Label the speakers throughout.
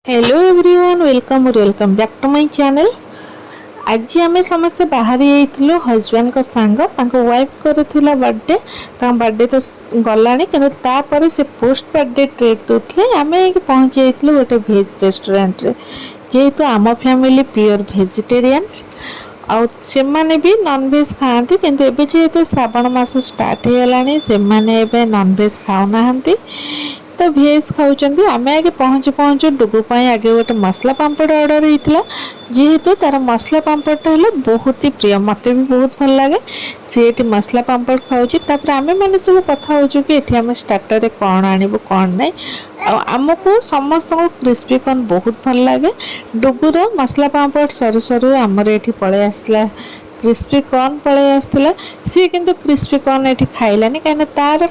Speaker 1: Hello everyone welcome back to my channel. आज आम समस्ते बाहरी जाइलु हजबैंड को सांग वाइफ कर बर्थडे बर्थडे तो गला कि से पोस्ट बर्थडे ट्रीट दूसरे आम पहुँची जाइलु गोटे भेज रेस्टोरेंट रे जेहेतु आम फैमिली प्योर वेजिटेरियन आउ से माने भी नॉन वेज खाती किंतु एबे जेहेतु श्रावण मास स्टार्ट हो गलानी से माने एबे नॉन वेज खाऊना तो भेज खाऊँ आम आगे पहुँचु पहुँचु डुगु आगे गोटे मसला पापड़ ऑर्डर होता जेहेतु तार मसला पापड़टा है बहुत ही प्रिय मत भी बहुत भल लगे सी मसला पापड़ खाऊँ आम मैंने सब कथा हो कि आम स्टार्टर रे कौन आणबू कौन ना आमको समस्त को क्रिस्पी कॉर्न बहुत भल लगे डुगुर मसला पापड़ सरू सरू आमर ये पलि आसला क्रिस्पी कॉर्न पलि आसला सी किंतु क्रिस्पी कॉर्न ये खाइलानी कहीं तार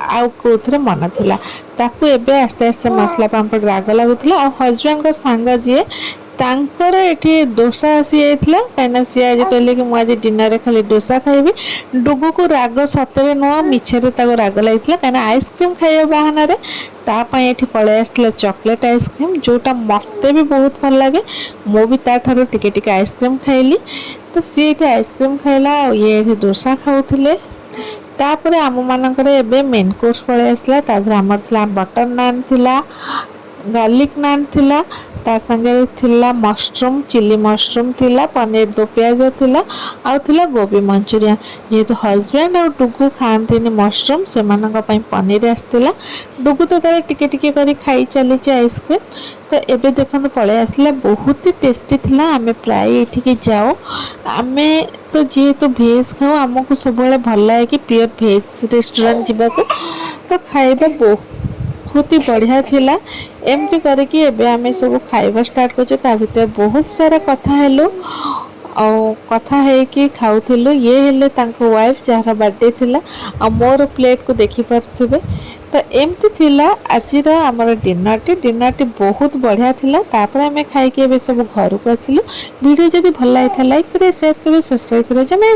Speaker 1: आउ कौन मन थिला ताकू एबे आस्ते आस्ते मसला पापड़ राग लगुला आ हजबैंड को सांग जी तांकर एठी डोसा आसी जाइथिला कहीं सी आज कहले कि मुझे डिनर खाली डोसा खाइबी डुगु को राग सतरे नुह मिछरे राग लगी कहीं आइसक्रीम खाइबा बाहाना रे तापाई एठी पलि आसला चॉकलेट आइसक्रीम जोटा मते भी बहुत भल लगे मु भी ताठारो टिके टिके आइसक्रीम खाइली तो सी एठी आइसक्रीम खाइला ये डोसा खाउथिले तापर आम मानकर एबे मेन कोर्स पलि आसला आमर थिला बटर नान थिला गार्लिक नान थिला ता संगे थिला मशरूम चिली मशरूम थिला पनीर दो प्याज थिला आउ थिला गोभी मंचूरियन जेहेतु हजबैंड और डुगु खाती मशरूम से पनीर आसला डुगु तो तार टिके टिके करी खाई चली आइसक्रीम तो एबे देखो पलि आसला बहुत ही टेस्टी थिला आमे प्राय ये जाओ आमे तो जेहेतु भेज खाऊ आमको सब भल लगे कि प्योर भेज रेस्टोरेंट जावाक तो खाइबा बहुत ही बढ़िया थिला एमती करके एबे आमे सब खाइबा स्टार्ट कर भीतर बहुत सारा कथा हेलु और कथा है कि खाऊलु ये हेले तांको वाइफ जार बर्थडे थिला आ मोर प्लेट को देखि पारथुबे तो एमती थिला आजिर आमर डिनर टी बहुत बढ़िया थिला तापर आमे खाई के एबे सब घर को आसिलु वीडियो जदी भल लागिथा लाइक करे शेयर करे सब्सक्राइब करे जमा